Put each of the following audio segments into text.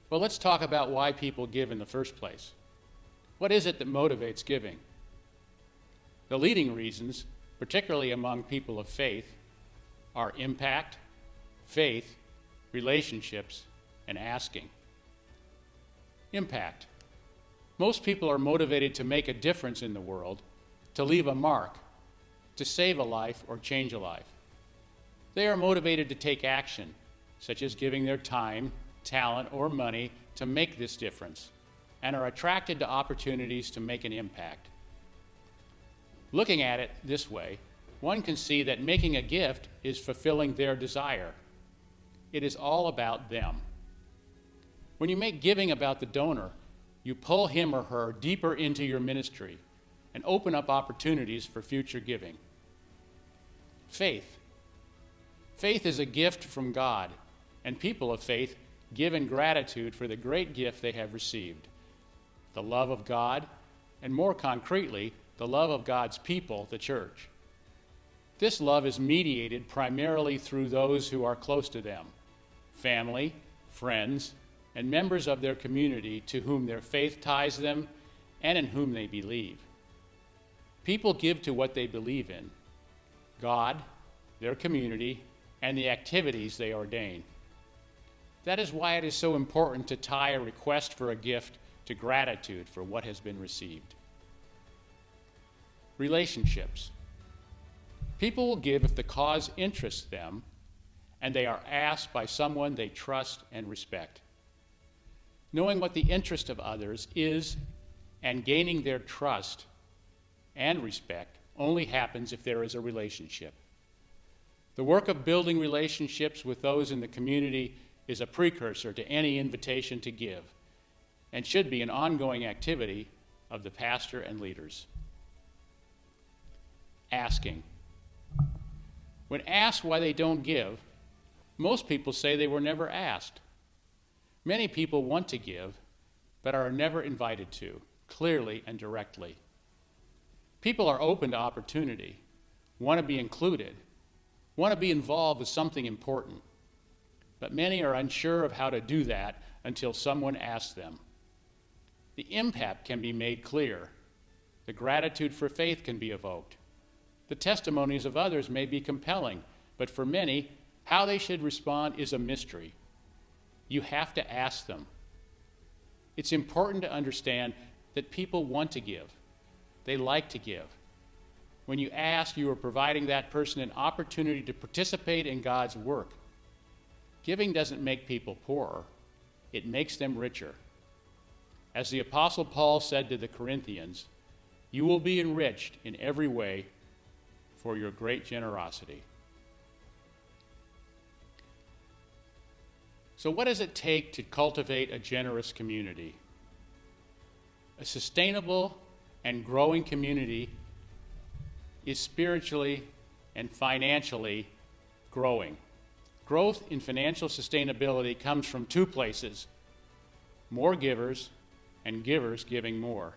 Well, let's talk about why people give in the first place. What is it that motivates giving? The leading reasons, particularly among people of faith, are impact, faith, relationships, and asking. Impact. Most people are motivated to make a difference in the world, to leave a mark, to save a life or change a life. They are motivated to take action, such as giving their time, talent, or money to make this difference, and are attracted to opportunities to make an impact. Looking at it this way, one can see that making a gift is fulfilling their desire. It is all about them. When you make giving about the donor, you pull him or her deeper into your ministry and open up opportunities for future giving. Faith. Faith is a gift from God, and people of faith give in gratitude for the great gift they have received, the love of God, and more concretely, the love of God's people, the church. This love is mediated primarily through those who are close to them, family, friends, and members of their community to whom their faith ties them and in whom they believe. People give to what they believe in: God, their community, and the activities they ordain. That is why it is so important to tie a request for a gift to gratitude for what has been received. Relationships. People will give if the cause interests them and they are asked by someone they trust and respect. Knowing what the interest of others is and gaining their trust and respect only happens if there is a relationship. The work of building relationships with those in the community is a precursor to any invitation to give and should be an ongoing activity of the pastor and leaders. Asking. When asked why they don't give, most people say they were never asked. Many people want to give, but are never invited to, clearly and directly. People are open to opportunity, want to be included, want to be involved with something important, but many are unsure of how to do that until someone asks them. The impact can be made clear. The gratitude for faith can be evoked. The testimonies of others may be compelling, but for many, how they should respond is a mystery. You have to ask them. It's important to understand that people want to give. They like to give. When you ask, you are providing that person an opportunity to participate in God's work. Giving doesn't make people poorer. It makes them richer. As the Apostle Paul said to the Corinthians, "You will be enriched in every way for your great generosity." So what does it take to cultivate a generous community? A sustainable and growing community is spiritually and financially growing. Growth in financial sustainability comes from two places: more givers and givers giving more.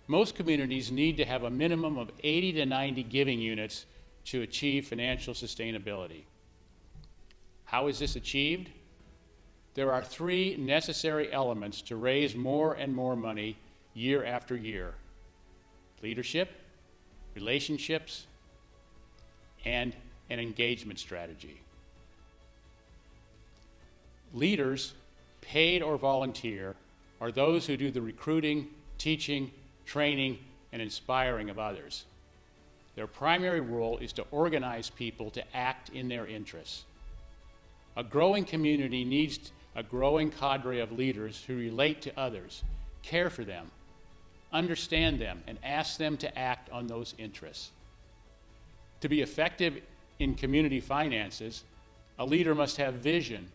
Most communities need to have a minimum of 80 to 90 giving units to achieve financial sustainability. How is this achieved? There are three necessary elements to raise more and more money year after year: leadership, relationships, and an engagement strategy. Leaders, paid or volunteer, are those who do the recruiting, teaching, training, and inspiring of others. Their primary role is to organize people to act in their interests. A growing community needs a growing cadre of leaders who relate to others, care for them, understand them, and ask them to act on those interests. To be effective in community finances, a leader must have vision,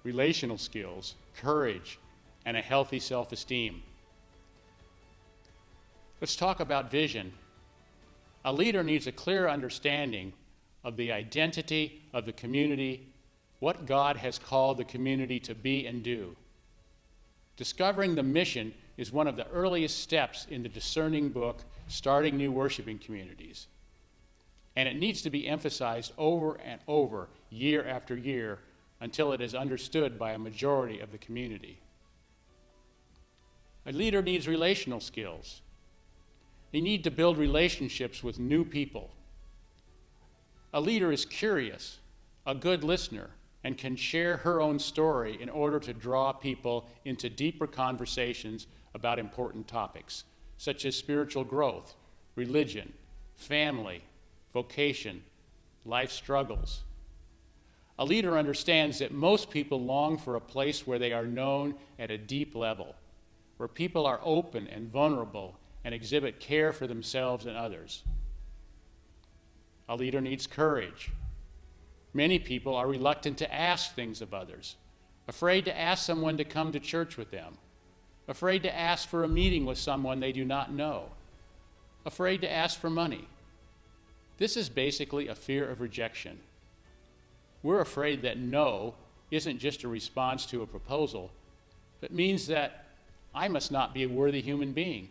relational skills, courage, and a healthy self-esteem. Let's talk about vision. A leader needs a clear understanding of the identity of the community, what God has called the community to be and do. Discovering the mission is one of the earliest steps in the discerning book, Starting New Worshiping Communities. And it needs to be emphasized over and over, year after year, until it is understood by a majority of the community. A leader needs relational skills. They need to build relationships with new people. A leader is curious, a good listener, and can share her own story in order to draw people into deeper conversations about important topics, such as spiritual growth, religion, family, vocation, life struggles. A leader understands that most people long for a place where they are known at a deep level, where people are open and vulnerable and exhibit care for themselves and others. A leader needs courage. Many people are reluctant to ask things of others, afraid to ask someone to come to church with them, afraid to ask for a meeting with someone they do not know, afraid to ask for money. This is basically a fear of rejection. We're afraid that no isn't just a response to a proposal, but means that I must not be a worthy human being.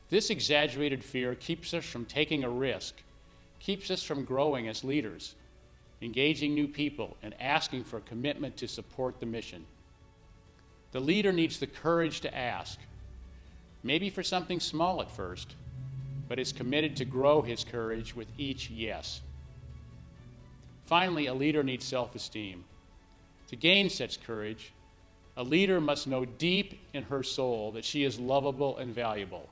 This exaggerated fear keeps us from taking a risk, keeps us from growing as leaders, engaging new people, and asking for a commitment to support the mission. The leader needs the courage to ask, maybe for something small at first, but is committed to grow his courage with each yes. Finally, a leader needs self-esteem. To gain such courage, a leader must know deep in her soul that she is lovable and valuable.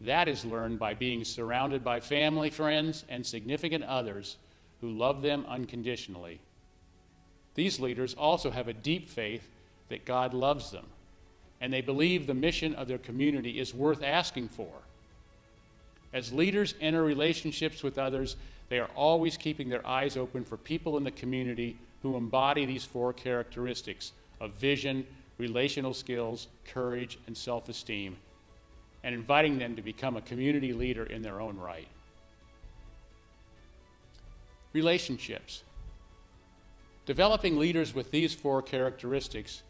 That is learned by being surrounded by family, friends, and significant others who love them unconditionally. These leaders also have a deep faith that God loves them, and they believe the mission of their community is worth asking for. As leaders enter relationships with others, they are always keeping their eyes open for people in the community who embody these four characteristics of vision, relational skills, courage, and self-esteem, and inviting them to become a community leader in their own right. Relationships. Developing leaders with these four characteristics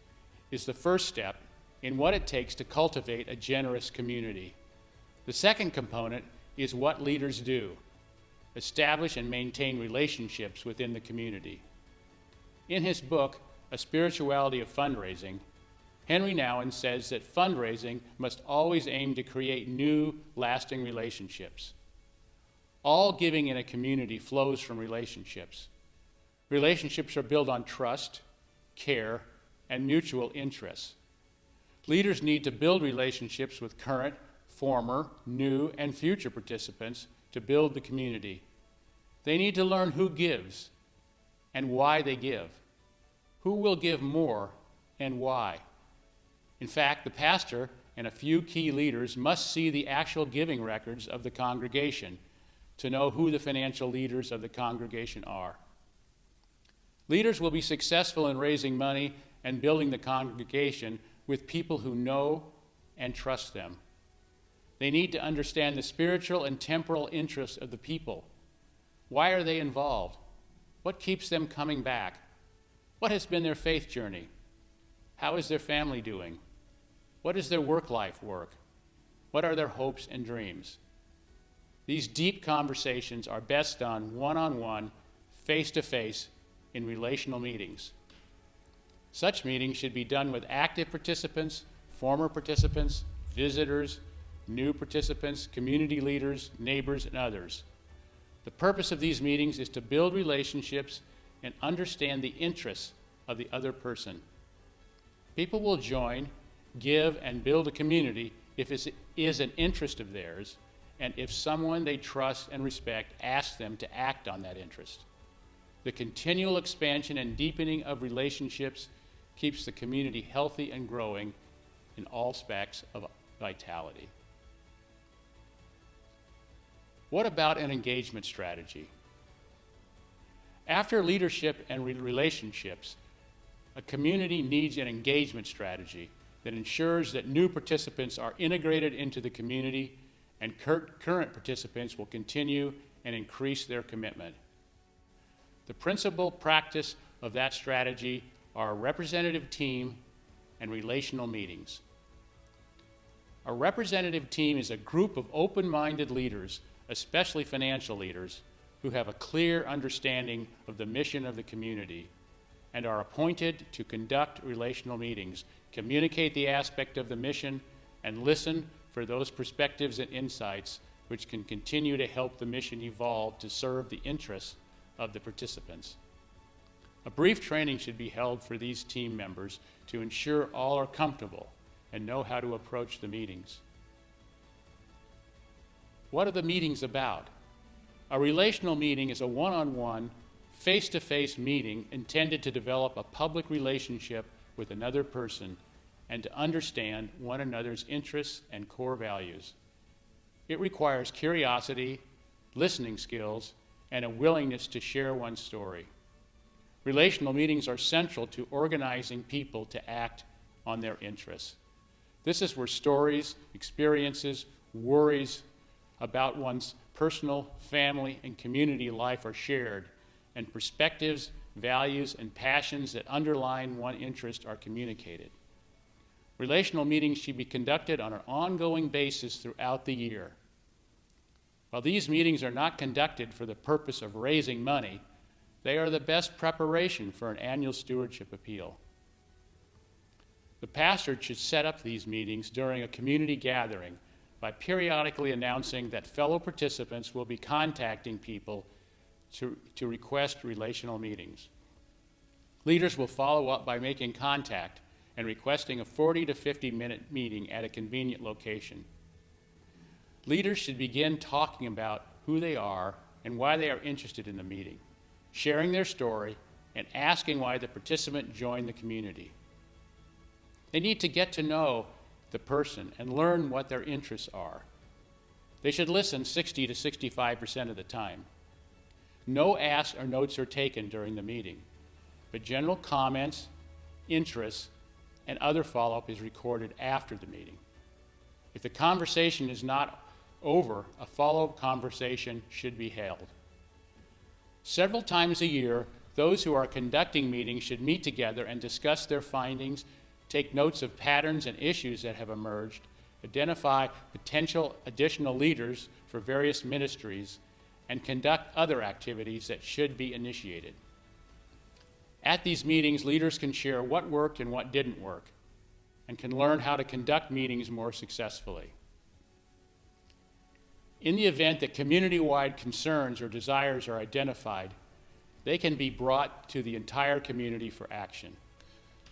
is the first step in what it takes to cultivate a generous community. The second component is what leaders do: establish and maintain relationships within the community. In his book, A Spirituality of Fundraising, Henry Nouwen says that fundraising must always aim to create new, lasting relationships. All giving in a community flows from relationships. Relationships are built on trust, care, and mutual interests. Leaders need to build relationships with current, former, new, and future participants to build the community. They need to learn who gives and why they give, who will give more and why. In fact, the pastor and a few key leaders must see the actual giving records of the congregation to know who the financial leaders of the congregation are. Leaders will be successful in raising money and building the congregation with people who know and trust them. They need to understand the spiritual and temporal interests of the people. Why are they involved? What keeps them coming back? What has been their faith journey? How is their family doing? What is their work-life work? What are their hopes and dreams? These deep conversations are best done one-on-one, face-to-face, in relational meetings. Such meetings should be done with active participants, former participants, visitors, new participants, community leaders, neighbors, and others. The purpose of these meetings is to build relationships and understand the interests of the other person. People will join, give, and build a community if it is an interest of theirs, and if someone they trust and respect asks them to act on that interest. The continual expansion and deepening of relationships keeps the community healthy and growing in all aspects of vitality. What about an engagement strategy? After leadership and relationships, a community needs an engagement strategy that ensures that new participants are integrated into the community and current participants will continue and increase their commitment. The principal practice of that strategy are a representative team and relational meetings. A representative team is a group of open-minded leaders, especially financial leaders, who have a clear understanding of the mission of the community and are appointed to conduct relational meetings, communicate the aspect of the mission, and listen for those perspectives and insights which can continue to help the mission evolve to serve the interests of the participants. A brief training should be held for these team members to ensure all are comfortable and know how to approach the meetings. What are the meetings about? A relational meeting is a one-on-one, face-to-face meeting intended to develop a public relationship with another person and to understand one another's interests and core values. It requires curiosity, listening skills, and a willingness to share one's story. Relational meetings are central to organizing people to act on their interests. This is where stories, experiences, worries about one's personal, family, and community life are shared, and perspectives, values, and passions that underline one interest are communicated. Relational meetings should be conducted on an ongoing basis throughout the year. While these meetings are not conducted for the purpose of raising money, they are the best preparation for an annual stewardship appeal. The pastor should set up these meetings during a community gathering by periodically announcing that fellow participants will be contacting people to request relational meetings. Leaders will follow up by making contact and requesting a 40 to 50-minute meeting at a convenient location. Leaders should begin talking about who they are and why they are interested in the meeting, sharing their story, and asking why the participant joined the community. They need to get to know the person and learn what their interests are. They should listen 60 to 65% of the time. No asks or notes are taken during the meeting, but general comments, interests, and other follow-up is recorded after the meeting. If the conversation is not over, a follow-up conversation should be held. Several times a year, those who are conducting meetings should meet together and discuss their findings, take notes of patterns and issues that have emerged, identify potential additional leaders for various ministries, and conduct other activities that should be initiated. At these meetings, leaders can share what worked and what didn't work, and can learn how to conduct meetings more successfully. In the event that community-wide concerns or desires are identified, they can be brought to the entire community for action.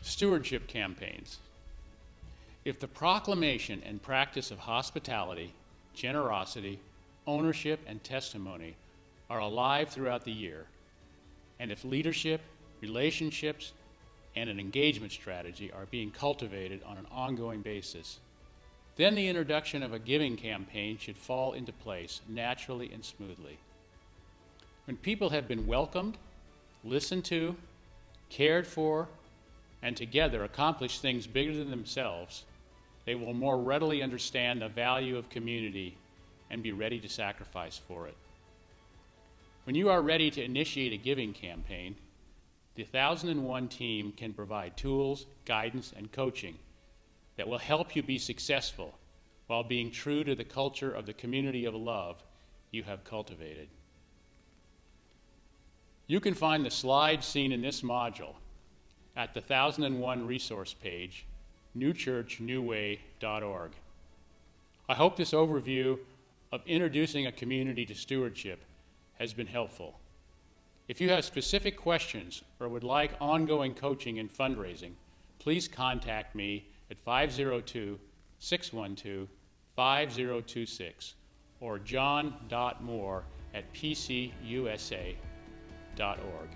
Stewardship campaigns. If the proclamation and practice of hospitality, generosity, ownership, and testimony are alive throughout the year, and if leadership, relationships, and an engagement strategy are being cultivated on an ongoing basis, then the introduction of a giving campaign should fall into place naturally and smoothly. When people have been welcomed, listened to, cared for, and together accomplish things bigger than themselves, they will more readily understand the value of community and be ready to sacrifice for it. When you are ready to initiate a giving campaign, the 1001 team can provide tools, guidance, and coaching that will help you be successful while being true to the culture of the community of love you have cultivated. You can find the slides seen in this module at the 1001 resource page, newchurchnewway.org. I hope this overview of introducing a community to stewardship has been helpful. If you have specific questions or would like ongoing coaching and fundraising, please contact me at 502-612-5026 or john.moore@pcusa.org.